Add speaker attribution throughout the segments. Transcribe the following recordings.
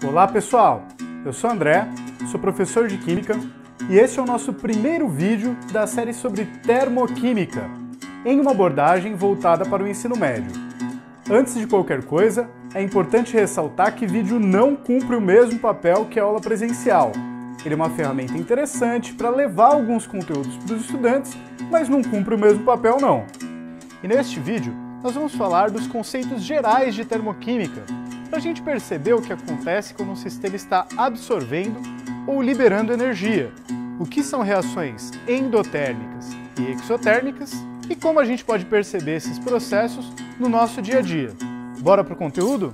Speaker 1: Olá pessoal, eu sou André, sou professor de Química e este é o nosso primeiro vídeo da série sobre termoquímica, em uma abordagem voltada para o ensino médio. Antes de qualquer coisa, é importante ressaltar que vídeo não cumpre o mesmo papel que a aula presencial. Ele é uma ferramenta interessante para levar alguns conteúdos para os estudantes, mas não cumpre o mesmo papel não. E neste vídeo, nós vamos falar dos conceitos gerais de termoquímica, para a gente perceber o que acontece quando um sistema está absorvendo ou liberando energia, o que são reações endotérmicas e exotérmicas e como a gente pode perceber esses processos no nosso dia a dia. Bora para o conteúdo?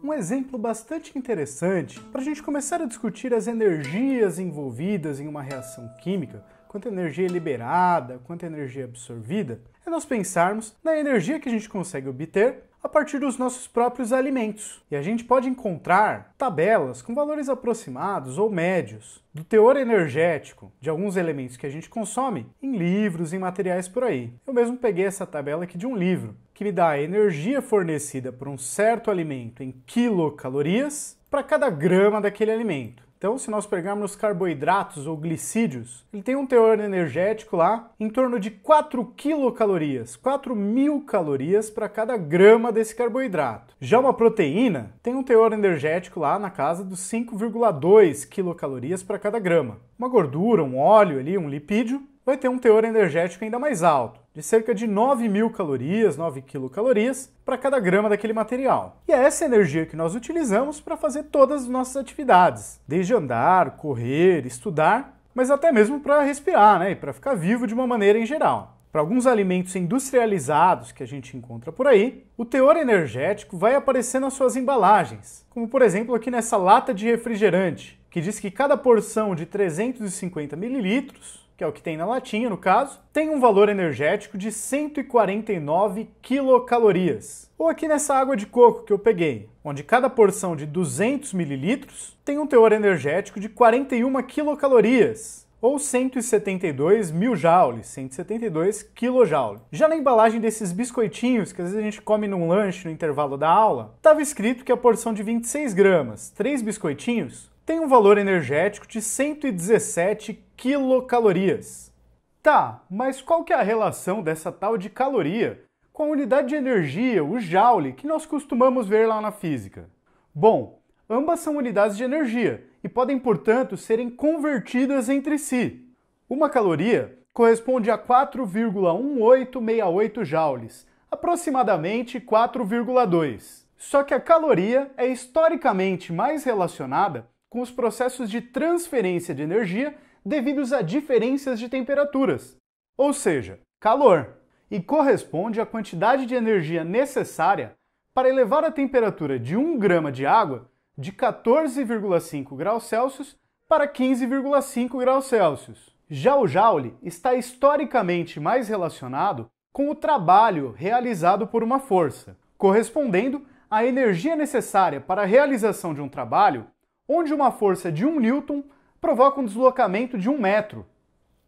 Speaker 1: Um exemplo bastante interessante para a gente começar a discutir as energias envolvidas em uma reação química, quanta energia é liberada, quanta energia é absorvida, é nós pensarmos na energia que a gente consegue obter a partir dos nossos próprios alimentos. E a gente pode encontrar tabelas com valores aproximados ou médios do teor energético de alguns elementos que a gente consome em livros, em materiais por aí. Eu mesmo peguei essa tabela aqui de um livro, que me dá a energia fornecida por um certo alimento em quilocalorias para cada grama daquele alimento. Então, se nós pegarmos carboidratos ou glicídios, ele tem um teor energético lá em torno de 4 quilocalorias, 4.000 calorias para cada grama desse carboidrato. Já uma proteína tem um teor energético lá na casa dos 5,2 quilocalorias para cada grama. Uma gordura, um óleo ali, um lipídio, vai ter um teor energético ainda mais alto, de cerca de 9.000 calorias, 9 quilocalorias, para cada grama daquele material. E é essa energia que nós utilizamos para fazer todas as nossas atividades, desde andar, correr, estudar, mas até mesmo para respirar, né? E para ficar vivo de uma maneira em geral. Para alguns alimentos industrializados que a gente encontra por aí, o teor energético vai aparecer nas suas embalagens, como por exemplo aqui nessa lata de refrigerante, que diz que cada porção de 350 mililitros, que é o que tem na latinha no caso, tem um valor energético de 149 quilocalorias. Ou aqui nessa água de coco que eu peguei, onde cada porção de 200 mililitros tem um teor energético de 41 quilocalorias, ou 172 mil joules, 172 quilojoules. Já na embalagem desses biscoitinhos que às vezes a gente come num lanche no intervalo da aula, estava escrito que a porção de 26 gramas, 3 biscoitinhos, tem um valor energético de 117 quilocalorias. Tá, mas qual que é a relação dessa tal de caloria com a unidade de energia, o joule, que nós costumamos ver lá na física? Bom, ambas são unidades de energia e podem, portanto, serem convertidas entre si. Uma caloria corresponde a 4,1868 joules, aproximadamente 4,2. Só que a caloria é historicamente mais relacionada com os processos de transferência de energia devidos a diferenças de temperaturas, ou seja, calor, e corresponde à quantidade de energia necessária para elevar a temperatura de 1 grama de água de 14,5 graus Celsius para 15,5 graus Celsius. Já o joule está historicamente mais relacionado com o trabalho realizado por uma força, correspondendo à energia necessária para a realização de um trabalho onde uma força de 1 newton provoca um deslocamento de 1 metro.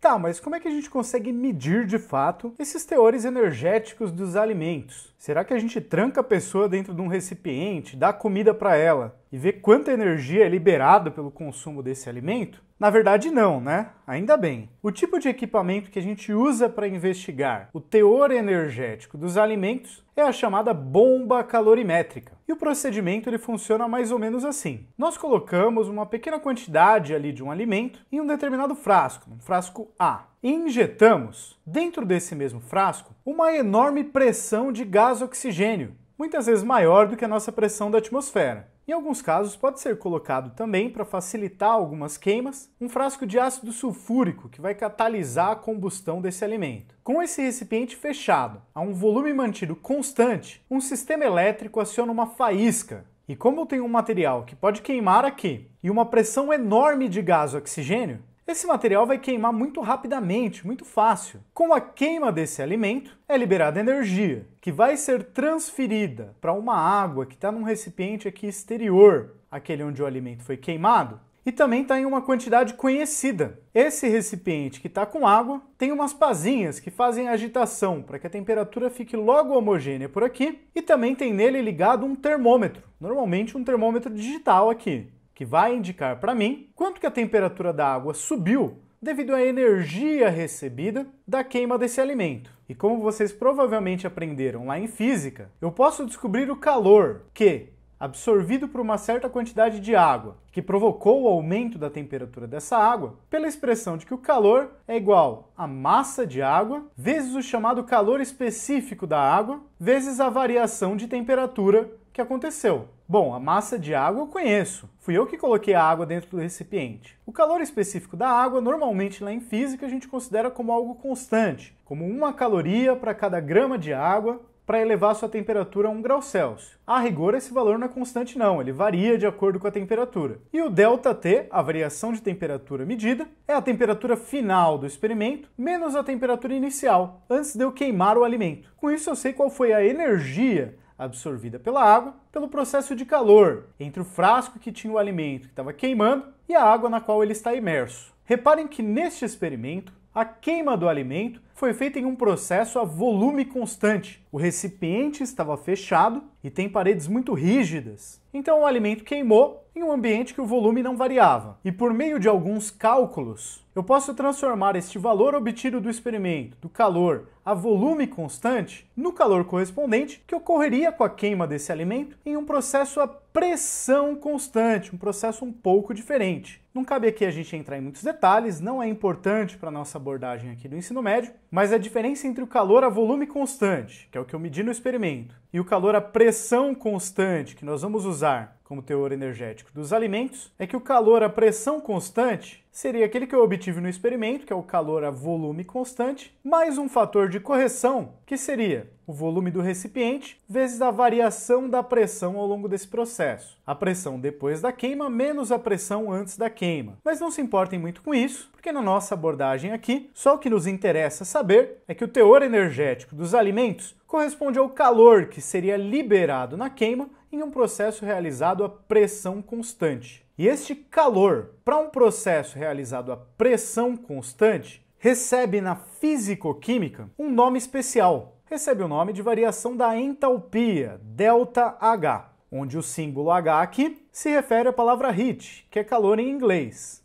Speaker 1: Tá, mas como é que a gente consegue medir de fato esses teores energéticos dos alimentos? Será que a gente tranca a pessoa dentro de um recipiente, dá comida para ela e vê quanta energia é liberada pelo consumo desse alimento? Na verdade não, né? Ainda bem. O tipo de equipamento que a gente usa para investigar o teor energético dos alimentos é a chamada bomba calorimétrica. E o procedimento ele funciona mais ou menos assim. Nós colocamos uma pequena quantidade ali de um alimento em um determinado frasco, um frasco A. E injetamos, dentro desse mesmo frasco, uma enorme pressão de gás oxigênio, muitas vezes maior do que a nossa pressão da atmosfera. Em alguns casos pode ser colocado também, para facilitar algumas queimas, um frasco de ácido sulfúrico que vai catalisar a combustão desse alimento. Com esse recipiente fechado, a um volume mantido constante, um sistema elétrico aciona uma faísca. E como eu tenho um material que pode queimar aqui e uma pressão enorme de gás oxigênio, esse material vai queimar muito rapidamente, muito fácil. Com a queima desse alimento, é liberada energia, que vai ser transferida para uma água que está num recipiente aqui exterior, aquele onde o alimento foi queimado, e também está em uma quantidade conhecida. Esse recipiente que está com água tem umas pazinhas que fazem agitação para que a temperatura fique logo homogênea por aqui, e também tem nele ligado um termômetro, normalmente um termômetro digital aqui, que vai indicar para mim quanto que a temperatura da água subiu devido à energia recebida da queima desse alimento. E como vocês provavelmente aprenderam lá em física, eu posso descobrir o calor que, absorvido por uma certa quantidade de água, que provocou o aumento da temperatura dessa água, pela expressão de que o calor é igual a massa de água vezes o chamado calor específico da água vezes a variação de temperatura que aconteceu. Bom, a massa de água eu conheço. Fui eu que coloquei a água dentro do recipiente. O calor específico da água, normalmente lá em física, a gente considera como algo constante, como 1 caloria para cada grama de água para elevar sua temperatura a 1 grau Celsius. A rigor, esse valor não é constante não, ele varia de acordo com a temperatura. E o ΔT, a variação de temperatura medida, é a temperatura final do experimento menos a temperatura inicial, antes de eu queimar o alimento. Com isso eu sei qual foi a energia absorvida pela água pelo processo de calor entre o frasco que tinha o alimento que estava queimando e a água na qual ele está imerso. Reparem que neste experimento, a queima do alimento foi feita em um processo a volume constante. O recipiente estava fechado e tem paredes muito rígidas. Então o alimento queimou em um ambiente que o volume não variava. E por meio de alguns cálculos, eu posso transformar este valor obtido do experimento, do calor a volume constante, no calor correspondente que ocorreria com a queima desse alimento em um processo a pressão constante, um processo um pouco diferente. Não cabe aqui a gente entrar em muitos detalhes, não é importante para a nossa abordagem aqui do ensino médio, mas a diferença entre o calor a volume constante, que é o que eu medi no experimento, e o calor a pressão constante, que nós vamos usar como teor energético dos alimentos, é que o calor a pressão constante seria aquele que eu obtive no experimento, que é o calor a volume constante, mais um fator de correção, que seria o volume do recipiente vezes a variação da pressão ao longo desse processo. A pressão depois da queima menos a pressão antes da queima. Mas não se importem muito com isso, porque na nossa abordagem aqui, só o que nos interessa saber é que o teor energético dos alimentos corresponde ao calor que seria liberado na queima em um processo realizado a pressão constante. E este calor, para um processo realizado a pressão constante, recebe na fisicoquímica um nome especial. Recebe o nome de variação da entalpia, ΔH, onde o símbolo H aqui se refere à palavra heat, que é calor em inglês.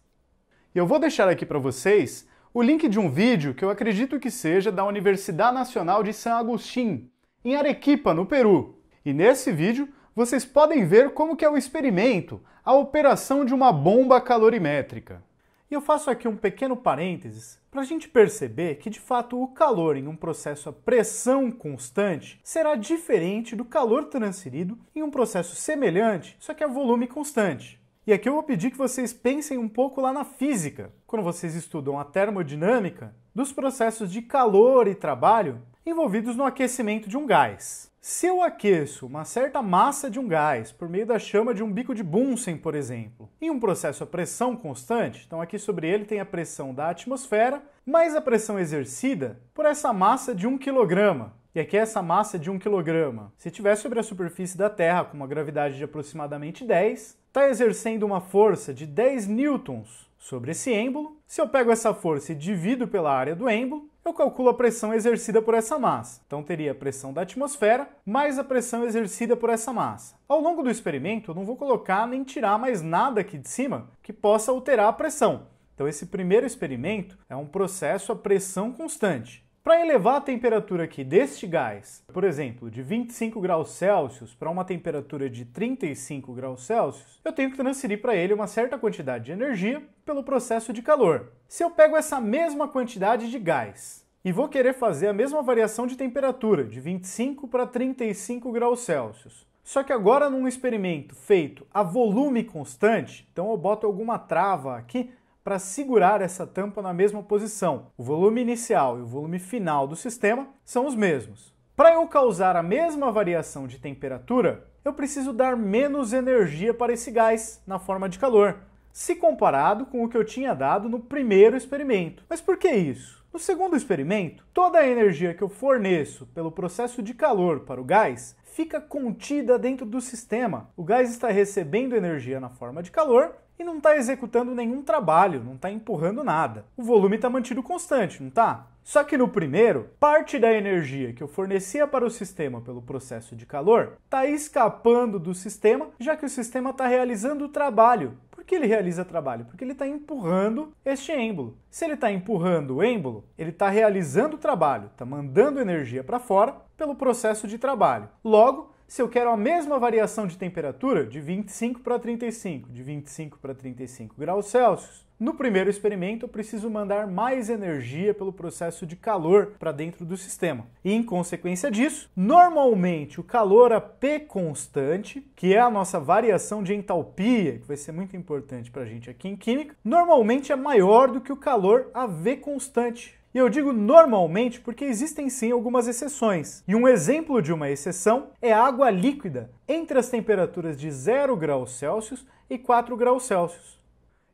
Speaker 1: E eu vou deixar aqui para vocês o link de um vídeo que eu acredito que seja da Universidade Nacional de San Agustín, em Arequipa, no Peru. E nesse vídeo vocês podem ver como que é o experimento, a operação de uma bomba calorimétrica. E eu faço aqui um pequeno parênteses para a gente perceber que, de fato, o calor em um processo a pressão constante será diferente do calor transferido em um processo semelhante, só que a volume constante. E aqui eu vou pedir que vocês pensem um pouco lá na física, quando vocês estudam a termodinâmica dos processos de calor e trabalho envolvidos no aquecimento de um gás. Se eu aqueço uma certa massa de um gás por meio da chama de um bico de Bunsen, por exemplo, em um processo a pressão constante, então aqui sobre ele tem a pressão da atmosfera, mais a pressão exercida por essa massa de 1 kg. E aqui essa massa de 1 kg, se estiver sobre a superfície da Terra com uma gravidade de aproximadamente 10, está exercendo uma força de 10 newtons sobre esse êmbolo. Se eu pego essa força e divido pela área do êmbolo, eu calculo a pressão exercida por essa massa. Então teria a pressão da atmosfera mais a pressão exercida por essa massa. Ao longo do experimento, eu não vou colocar nem tirar mais nada aqui de cima que possa alterar a pressão. Então esse primeiro experimento é um processo a pressão constante. Para elevar a temperatura aqui deste gás, por exemplo, de 25 graus Celsius para uma temperatura de 35 graus Celsius, eu tenho que transferir para ele uma certa quantidade de energia pelo processo de calor. Se eu pego essa mesma quantidade de gás e vou querer fazer a mesma variação de temperatura, de 25 para 35 graus Celsius, só que agora num experimento feito a volume constante, então eu boto alguma trava aqui para segurar essa tampa na mesma posição. O volume inicial e o volume final do sistema são os mesmos. Para eu causar a mesma variação de temperatura, eu preciso dar menos energia para esse gás na forma de calor, se comparado com o que eu tinha dado no primeiro experimento. Mas por que isso? No segundo experimento, toda a energia que eu forneço pelo processo de calor para o gás fica contida dentro do sistema. O gás está recebendo energia na forma de calor e não está executando nenhum trabalho, não está empurrando nada. O volume está mantido constante, não está? Só que no primeiro, parte da energia que eu fornecia para o sistema pelo processo de calor está escapando do sistema, já que o sistema está realizando o trabalho. Por que ele realiza trabalho? Porque ele está empurrando este êmbolo. Se ele está empurrando o êmbolo, ele está realizando o trabalho, está mandando energia para fora pelo processo de trabalho. Logo, se eu quero a mesma variação de temperatura, de 25 para 35, de 25 para 35 graus Celsius, no primeiro experimento eu preciso mandar mais energia pelo processo de calor para dentro do sistema. E em consequência disso, normalmente o calor a P constante, que é a nossa variação de entalpia, que vai ser muito importante para a gente aqui em Química, normalmente é maior do que o calor a V constante. E eu digo normalmente porque existem sim algumas exceções. E um exemplo de uma exceção é a água líquida entre as temperaturas de 0 graus Celsius e 4 graus Celsius.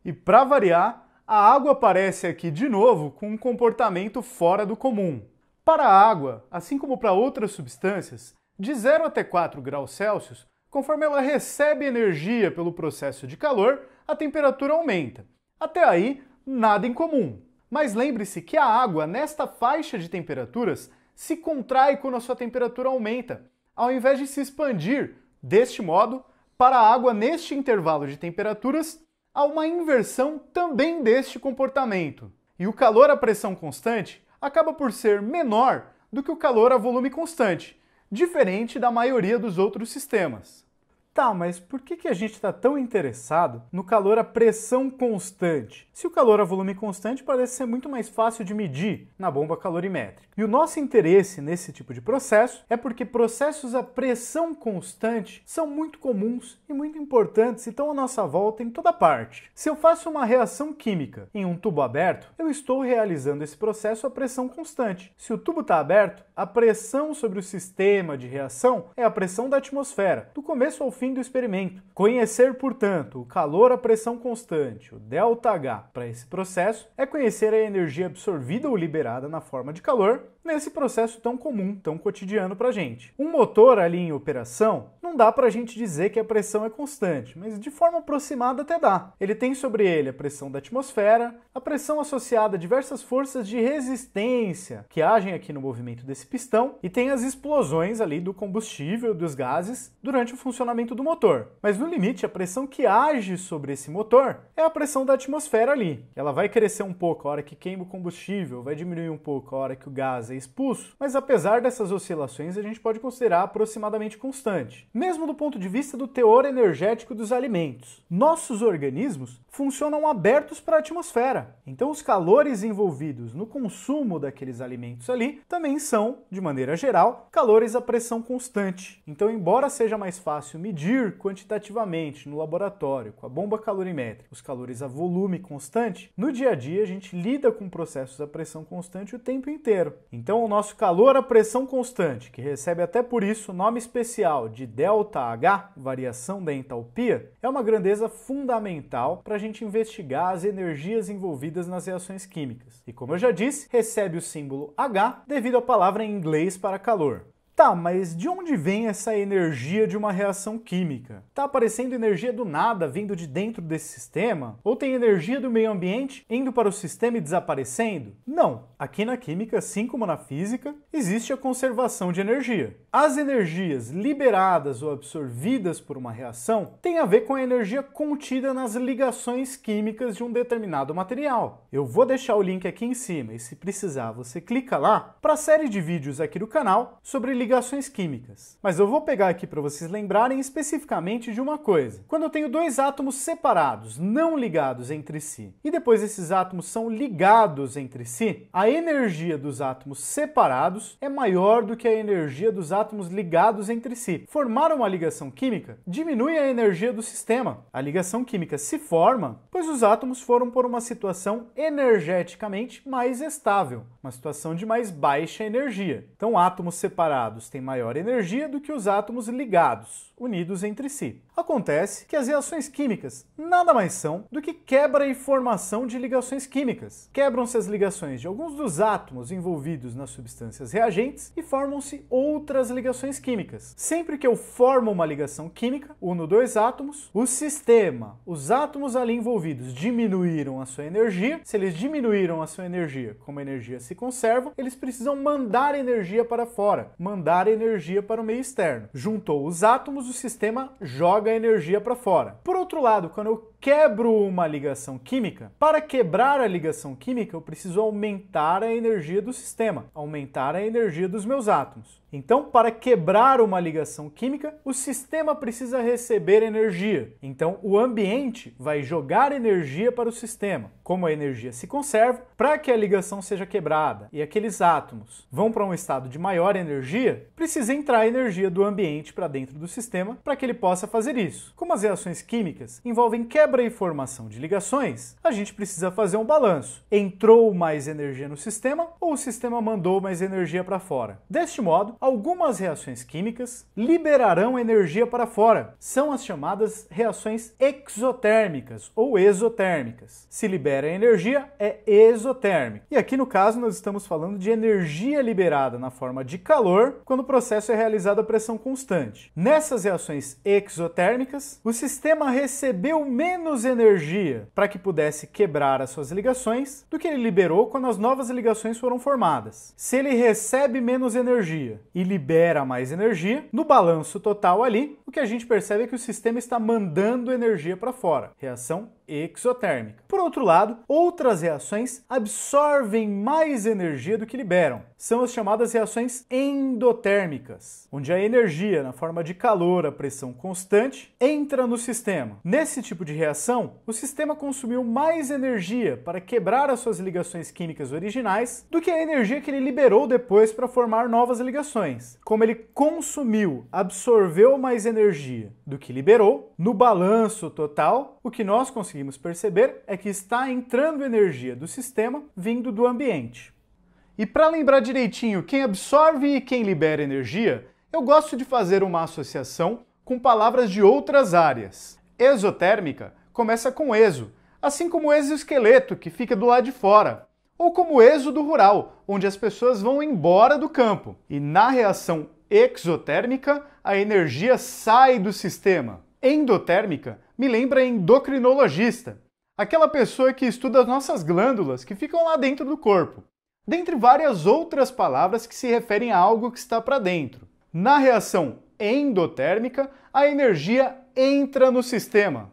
Speaker 1: E para variar, a água aparece aqui de novo com um comportamento fora do comum. Para a água, assim como para outras substâncias, de 0 até 4 graus Celsius, conforme ela recebe energia pelo processo de calor, a temperatura aumenta. Até aí, nada em comum. Mas lembre-se que a água, nesta faixa de temperaturas, se contrai quando a sua temperatura aumenta, ao invés de se expandir. Deste modo, para a água neste intervalo de temperaturas, há uma inversão também deste comportamento. E o calor a pressão constante acaba por ser menor do que o calor a volume constante, diferente da maioria dos outros sistemas. Tá, mas por que a gente está tão interessado no calor a pressão constante? Se o calor a volume constante parece ser muito mais fácil de medir na bomba calorimétrica. E o nosso interesse nesse tipo de processo é porque processos a pressão constante são muito comuns e muito importantes e estão à nossa volta em toda parte. Se eu faço uma reação química em um tubo aberto, eu estou realizando esse processo a pressão constante. Se o tubo está aberto, a pressão sobre o sistema de reação é a pressão da atmosfera, do começo ao fim do experimento. Conhecer, portanto, o calor a pressão constante, o ΔH, para esse processo é conhecer a energia absorvida ou liberada na forma de calor nesse processo tão comum, tão cotidiano para a gente. Um motor ali em operação, não dá para a gente dizer que a pressão é constante, mas de forma aproximada até dá. Ele tem sobre ele a pressão da atmosfera, a pressão associada a diversas forças de resistência que agem aqui no movimento desse pistão e tem as explosões ali do combustível, dos gases, durante o funcionamento do motor. Mas no limite, a pressão que age sobre esse motor é a pressão da atmosfera ali. Ela vai crescer um pouco a hora que queima o combustível, vai diminuir um pouco a hora que o gás é expulso, mas apesar dessas oscilações a gente pode considerar aproximadamente constante, mesmo do ponto de vista do teor energético dos alimentos. Nossos organismos funcionam abertos para a atmosfera, então os calores envolvidos no consumo daqueles alimentos ali também são, de maneira geral, calores a pressão constante. Então, embora seja mais fácil medir quantitativamente no laboratório com a bomba calorimétrica os calores a volume constante, no dia a dia a gente lida com processos a pressão constante o tempo inteiro. Então o nosso calor a pressão constante, que recebe até por isso o nome especial de ΔH, variação da entalpia, é uma grandeza fundamental para a gente investigar as energias envolvidas nas reações químicas. E como eu já disse, recebe o símbolo H devido à palavra em inglês para calor. Tá, mas de onde vem essa energia de uma reação química? Tá aparecendo energia do nada vindo de dentro desse sistema? Ou tem energia do meio ambiente indo para o sistema e desaparecendo? Não. Aqui na química, assim como na física, existe a conservação de energia. As energias liberadas ou absorvidas por uma reação têm a ver com a energia contida nas ligações químicas de um determinado material. Eu vou deixar o link aqui em cima e, se precisar, você clica lá para a série de vídeos aqui do canal sobre ligações químicas. Mas eu vou pegar aqui para vocês lembrarem especificamente de uma coisa. Quando eu tenho dois átomos separados, não ligados entre si, e depois esses átomos são ligados entre si, a energia dos átomos separados é maior do que a energia dos átomos ligados entre si. Formar uma ligação química diminui a energia do sistema. A ligação química se forma pois os átomos foram por uma situação energeticamente mais estável, uma situação de mais baixa energia. Então átomos separados separados têm maior energia do que os átomos ligados, unidos entre si. Acontece que as reações químicas nada mais são do que quebra e formação de ligações químicas. Quebram-se as ligações de alguns dos átomos envolvidos nas substâncias reagentes e formam-se outras ligações químicas. Sempre que eu formo uma ligação química, uno dois átomos, o sistema, os átomos ali envolvidos diminuíram a sua energia. Se eles diminuíram a sua energia, como a energia se conserva, eles precisam mandar energia para fora, mandar energia para o meio externo. Juntou os átomos, o sistema joga a energia para fora. Por outro lado, quando eu quebro uma ligação química, para quebrar a ligação química eu preciso aumentar a energia do sistema, aumentar a energia dos meus átomos. Então, para quebrar uma ligação química, o sistema precisa receber energia. Então, o ambiente vai jogar energia para o sistema. Como a energia se conserva, para que a ligação seja quebrada e aqueles átomos vão para um estado de maior energia, precisa entrar energia do ambiente para dentro do sistema para que ele possa fazer isso. Como as reações químicas envolvem quebra e formação de ligações, a gente precisa fazer um balanço. Entrou mais energia no sistema ou o sistema mandou mais energia para fora? Deste modo, algumas reações químicas liberarão energia para fora. São as chamadas reações exotérmicas ou exotérmicas. Se libera energia, é exotérmica. E aqui no caso nós estamos falando de energia liberada na forma de calor quando o processo é realizado a pressão constante. Nessas reações exotérmicas, o sistema recebeu menos energia para que pudesse quebrar as suas ligações do que ele liberou quando as novas ligações foram formadas. Se ele recebe menos energia e libera mais energia, no balanço total ali, o que a gente percebe é que o sistema está mandando energia para fora. Reação exotérmica. Por outro lado, outras reações absorvem mais energia do que liberam. São as chamadas reações endotérmicas, onde a energia, na forma de calor a pressão constante, entra no sistema. Nesse tipo de reação, o sistema consumiu mais energia para quebrar as suas ligações químicas originais do que a energia que ele liberou depois para formar novas ligações. Como ele consumiu, absorveu mais energia do que liberou, no balanço total, o que nós conseguimos perceber é que está entrando energia do sistema vindo do ambiente. E para lembrar direitinho quem absorve e quem libera energia, eu gosto de fazer uma associação com palavras de outras áreas. Exotérmica começa com exo, assim como o exoesqueleto, que fica do lado de fora, ou como o êxodo rural, onde as pessoas vão embora do campo. E na reação exotérmica, a energia sai do sistema. Endotérmica me lembra endocrinologista, aquela pessoa que estuda as nossas glândulas que ficam lá dentro do corpo, dentre várias outras palavras que se referem a algo que está para dentro. Na reação endotérmica, a energia entra no sistema.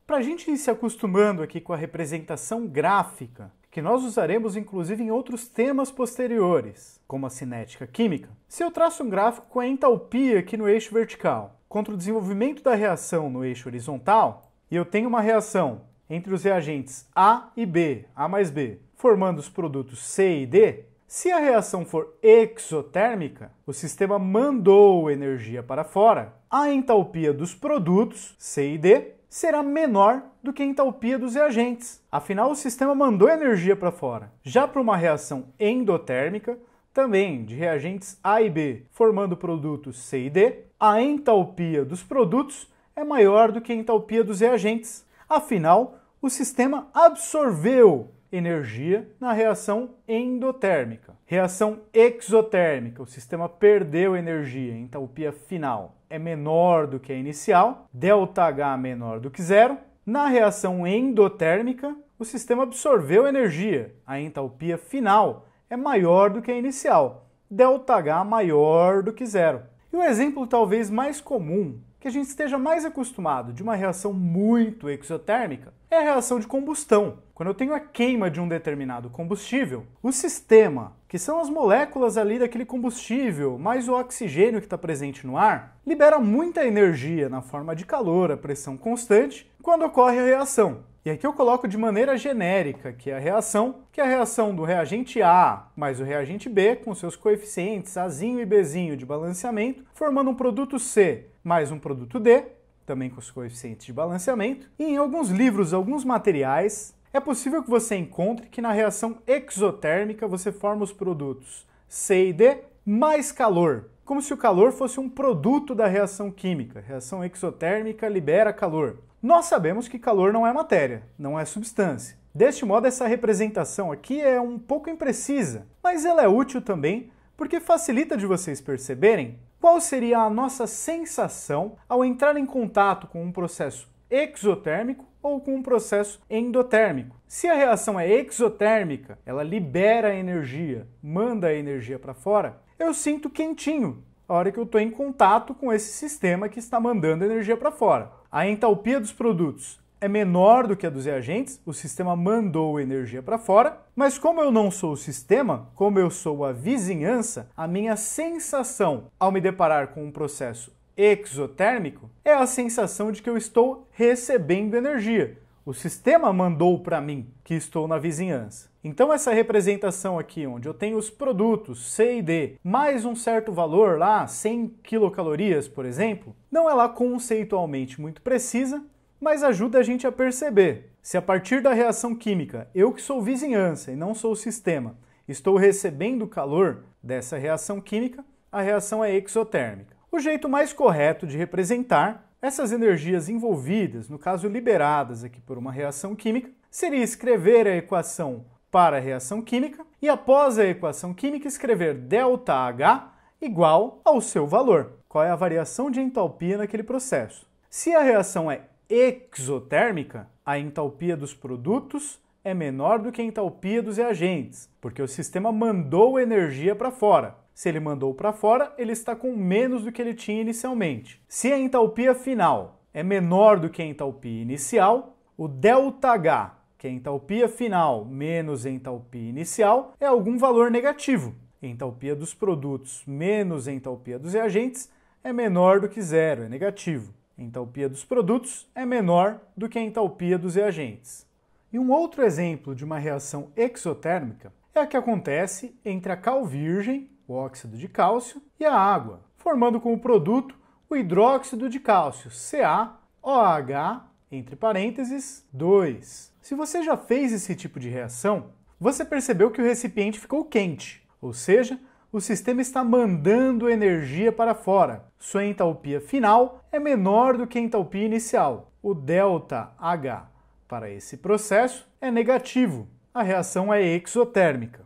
Speaker 1: Para a gente ir se acostumando aqui com a representação gráfica, que nós usaremos inclusive em outros temas posteriores, como a cinética química, se eu traço um gráfico com a entalpia aqui no eixo vertical, contra o desenvolvimento da reação no eixo horizontal, e eu tenho uma reação entre os reagentes A e B, A mais B, formando os produtos C e D, se a reação for exotérmica, o sistema mandou energia para fora, a entalpia dos produtos C e D será menor do que a entalpia dos reagentes. Afinal, o sistema mandou energia para fora. Já para uma reação endotérmica, também de reagentes A e B, formando produtos C e D, a entalpia dos produtos é maior do que a entalpia dos reagentes. Afinal, o sistema absorveu energia na reação endotérmica. Reação exotérmica, o sistema perdeu energia, a entalpia final é menor do que a inicial, ΔH menor do que zero. Na reação endotérmica, o sistema absorveu energia, a entalpia final é maior do que a inicial, ΔH maior do que zero. E o exemplo talvez mais comum, que a gente esteja mais acostumado de uma reação muito exotérmica, é a reação de combustão. Quando eu tenho a queima de um determinado combustível, o sistema, que são as moléculas ali daquele combustível, mais o oxigênio que está presente no ar, libera muita energia na forma de calor a pressão constante quando ocorre a reação. E aqui eu coloco de maneira genérica que é a reação do reagente A mais o reagente B com seus coeficientes Azinho e Bzinho de balanceamento, formando um produto C mais um produto D, também com os coeficientes de balanceamento. E em alguns livros, alguns materiais, é possível que você encontre que na reação exotérmica você forma os produtos C e D mais calor, como se o calor fosse um produto da reação química. A reação exotérmica libera calor. Nós sabemos que calor não é matéria, não é substância. Deste modo, essa representação aqui é um pouco imprecisa, mas ela é útil também porque facilita de vocês perceberem qual seria a nossa sensação ao entrar em contato com um processo exotérmico ou com um processo endotérmico. Se a reação é exotérmica, ela libera energia, manda a energia para fora, eu sinto quentinho a hora que eu estou em contato com esse sistema que está mandando energia para fora. A entalpia dos produtos é menor do que a dos reagentes, o sistema mandou energia para fora, mas como eu não sou o sistema, como eu sou a vizinhança, a minha sensação ao me deparar com um processo exotérmico é a sensação de que eu estou recebendo energia. O sistema mandou para mim que estou na vizinhança. Então essa representação aqui, onde eu tenho os produtos C e D, mais um certo valor lá, 100 quilocalorias, por exemplo, não é lá conceitualmente muito precisa, mas ajuda a gente a perceber. Se a partir da reação química, eu que sou vizinhança e não sou o sistema, estou recebendo calor dessa reação química, a reação é exotérmica. O jeito mais correto de representar essas energias envolvidas, no caso liberadas aqui por uma reação química, seria escrever a equação para a reação química e após a equação química escrever ΔH igual ao seu valor. Qual é a variação de entalpia naquele processo? Se a reação é exotérmica, a entalpia dos produtos é menor do que a entalpia dos reagentes, porque o sistema mandou energia para fora. Se ele mandou para fora, ele está com menos do que ele tinha inicialmente. Se a entalpia final é menor do que a entalpia inicial, o ΔH, que é a entalpia final menos a entalpia inicial, é algum valor negativo. A entalpia dos produtos menos a entalpia dos reagentes é menor do que zero, é negativo. A entalpia dos produtos é menor do que a entalpia dos reagentes. E um outro exemplo de uma reação exotérmica é a que acontece entre a cal virgem, o óxido de cálcio, e a água, formando como produto o hidróxido de cálcio, CaOH, entre parênteses, 2. Se você já fez esse tipo de reação, você percebeu que o recipiente ficou quente, ou seja, o sistema está mandando energia para fora. Sua entalpia final é menor do que a entalpia inicial. O ΔH para esse processo é negativo. A reação é exotérmica.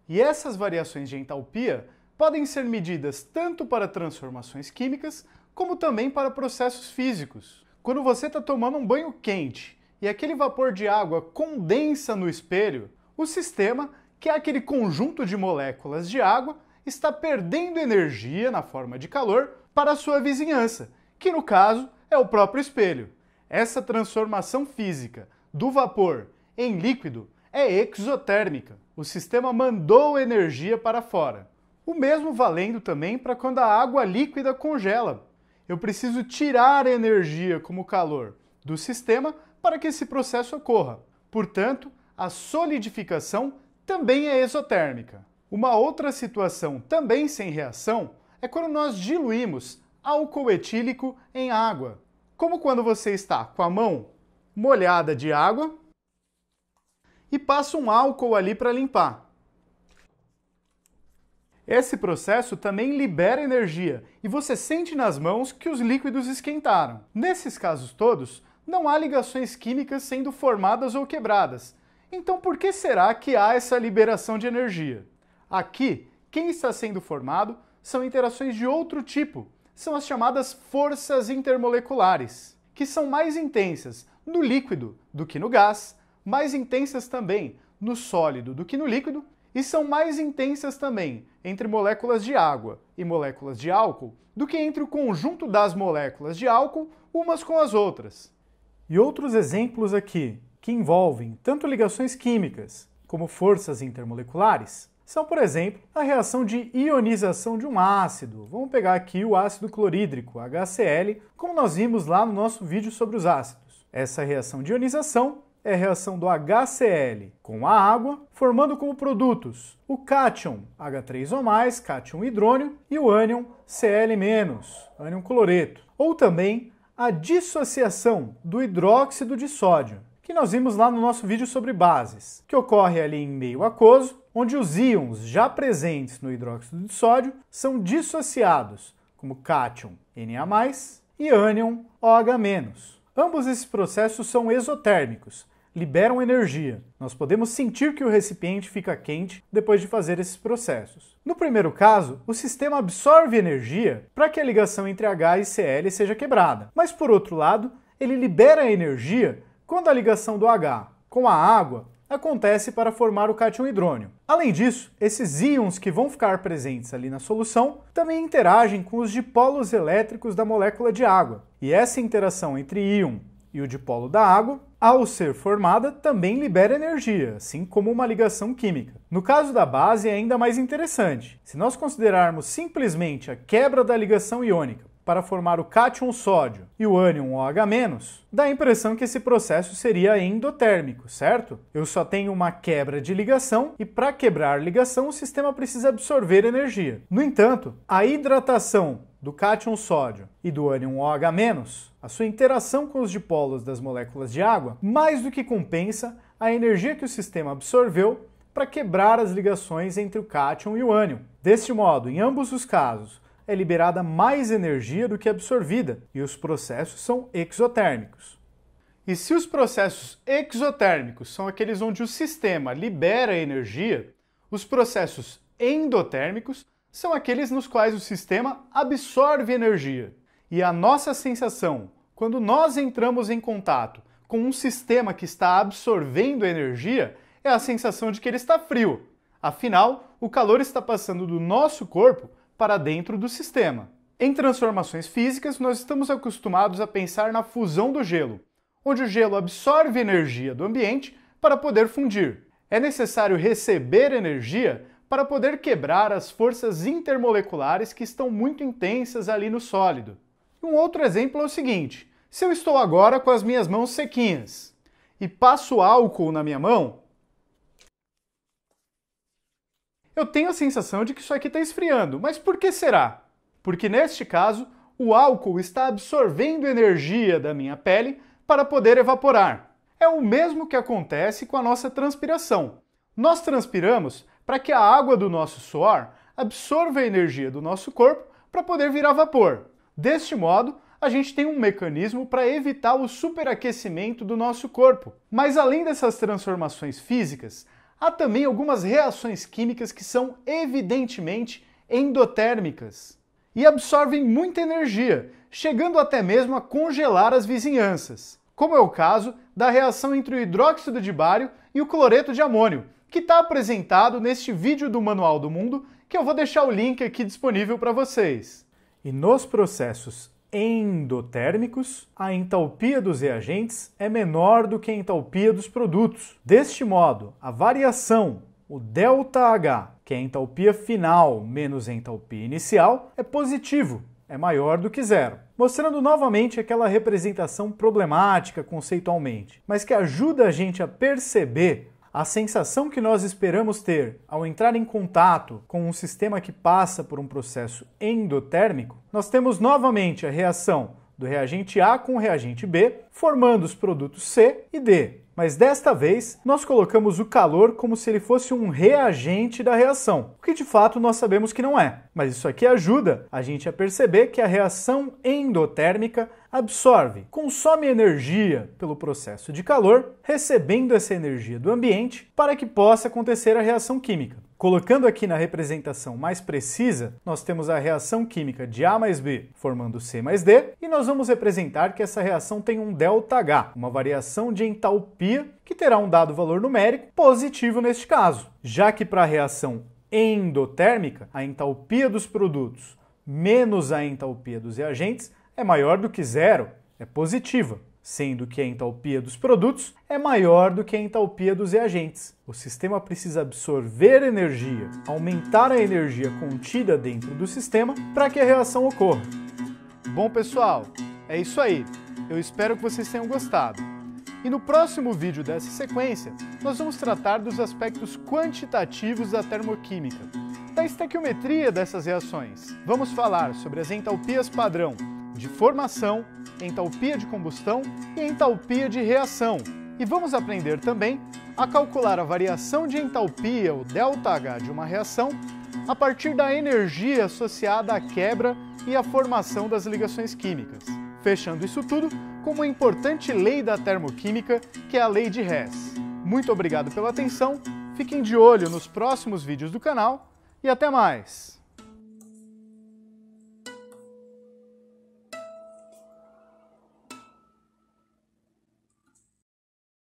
Speaker 1: E essas variações de entalpia podem ser medidas tanto para transformações químicas, como também para processos físicos. Quando você está tomando um banho quente e aquele vapor de água condensa no espelho, o sistema, que é aquele conjunto de moléculas de água, está perdendo energia na forma de calor para a sua vizinhança, que no caso é o próprio espelho. Essa transformação física do vapor em líquido é exotérmica. O sistema mandou energia para fora. O mesmo valendo também para quando a água líquida congela. Eu preciso tirar energia como calor do sistema para que esse processo ocorra. Portanto, a solidificação também é exotérmica. Uma outra situação também sem reação é quando nós diluímos álcool etílico em água, como quando você está com a mão molhada de água e passa um álcool ali para limpar. Esse processo também libera energia e você sente nas mãos que os líquidos esquentaram. Nesses casos todos, não há ligações químicas sendo formadas ou quebradas. Então por que será que há essa liberação de energia? Aqui, quem está sendo formado são interações de outro tipo. São as chamadas forças intermoleculares, que são mais intensas no líquido do que no gás, mais intensas também no sólido do que no líquido, e são mais intensas também entre moléculas de água e moléculas de álcool do que entre o conjunto das moléculas de álcool umas com as outras. E outros exemplos aqui, que envolvem tanto ligações químicas como forças intermoleculares, são, por exemplo, a reação de ionização de um ácido. Vamos pegar aqui o ácido clorídrico, HCl, como nós vimos lá no nosso vídeo sobre os ácidos. Essa reação de ionização é a reação do HCl com a água, formando como produtos o cátion H3O+, cátion hidrônio, e o ânion Cl-, ânion cloreto. Ou também a dissociação do hidróxido de sódio, que nós vimos lá no nosso vídeo sobre bases, que ocorre ali em meio aquoso, onde os íons já presentes no hidróxido de sódio são dissociados, como cátion Na+, e ânion OH-. Ambos esses processos são exotérmicos, liberam energia. Nós podemos sentir que o recipiente fica quente depois de fazer esses processos. No primeiro caso, o sistema absorve energia para que a ligação entre H e Cl seja quebrada. Mas por outro lado, ele libera energia quando a ligação do H com a água acontece para formar o cátion hidrônio. Além disso, esses íons que vão ficar presentes ali na solução também interagem com os dipolos elétricos da molécula de água. E essa interação entre íon e o dipolo da água, ao ser formada, também libera energia, assim como uma ligação química. No caso da base é ainda mais interessante. Se nós considerarmos simplesmente a quebra da ligação iônica para formar o cátion sódio e o ânion OH-, dá a impressão que esse processo seria endotérmico, certo? Eu só tenho uma quebra de ligação e para quebrar ligação o sistema precisa absorver energia. No entanto, a hidratação do cátion sódio e do ânion OH-, a sua interação com os dipolos das moléculas de água, mais do que compensa a energia que o sistema absorveu para quebrar as ligações entre o cátion e o ânion. Deste modo, em ambos os casos, é liberada mais energia do que absorvida, e os processos são exotérmicos. E se os processos exotérmicos são aqueles onde o sistema libera energia, os processos endotérmicos são aqueles nos quais o sistema absorve energia. E a nossa sensação, quando nós entramos em contato com um sistema que está absorvendo energia, é a sensação de que ele está frio. Afinal, o calor está passando do nosso corpo para dentro do sistema. Em transformações físicas, nós estamos acostumados a pensar na fusão do gelo, onde o gelo absorve energia do ambiente para poder fundir. É necessário receber energia para poder quebrar as forças intermoleculares que estão muito intensas ali no sólido. Um outro exemplo é o seguinte: se eu estou agora com as minhas mãos sequinhas e passo álcool na minha mão, eu tenho a sensação de que isso aqui está esfriando. Mas por que será? Porque neste caso, o álcool está absorvendo energia da minha pele para poder evaporar. É o mesmo que acontece com a nossa transpiração. Nós transpiramos para que a água do nosso suor absorva a energia do nosso corpo para poder virar vapor. Deste modo, a gente tem um mecanismo para evitar o superaquecimento do nosso corpo. Mas além dessas transformações físicas, há também algumas reações químicas que são evidentemente endotérmicas e absorvem muita energia, chegando até mesmo a congelar as vizinhanças, como é o caso da reação entre o hidróxido de bário e o cloreto de amônio, que está apresentado neste vídeo do Manual do Mundo, que eu vou deixar o link aqui disponível para vocês. E nos processos endotérmicos, a entalpia dos reagentes é menor do que a entalpia dos produtos. Deste modo, a variação, o ΔH, que é a entalpia final menos a entalpia inicial, é positivo, é maior do que zero, mostrando novamente aquela representação problemática conceitualmente, mas que ajuda a gente a perceber a sensação que nós esperamos ter ao entrar em contato com um sistema que passa por um processo endotérmico. Nós temos novamente a reação do reagente A com o reagente B, formando os produtos C e D. Mas desta vez, nós colocamos o calor como se ele fosse um reagente da reação, o que de fato nós sabemos que não é. Mas isso aqui ajuda a gente a perceber que a reação endotérmica absorve, consome energia pelo processo de calor, recebendo essa energia do ambiente para que possa acontecer a reação química. Colocando aqui na representação mais precisa, nós temos a reação química de A mais B formando C mais D, e nós vamos representar que essa reação tem um ΔH, uma variação de entalpia que terá um dado valor numérico positivo neste caso, já que para a reação endotérmica, a entalpia dos produtos menos a entalpia dos reagentes é maior do que zero, é positiva, sendo que a entalpia dos produtos é maior do que a entalpia dos reagentes. O sistema precisa absorver energia, aumentar a energia contida dentro do sistema para que a reação ocorra. Bom, pessoal, é isso aí. Eu espero que vocês tenham gostado. E no próximo vídeo dessa sequência, nós vamos tratar dos aspectos quantitativos da termoquímica, da estequiometria dessas reações. Vamos falar sobre as entalpias padrão de formação, entalpia de combustão e entalpia de reação. E vamos aprender também a calcular a variação de entalpia, o ΔH, de uma reação, a partir da energia associada à quebra e à formação das ligações químicas. Fechando isso tudo com uma importante lei da termoquímica, que é a lei de Hess. Muito obrigado pela atenção, fiquem de olho nos próximos vídeos do canal e até mais!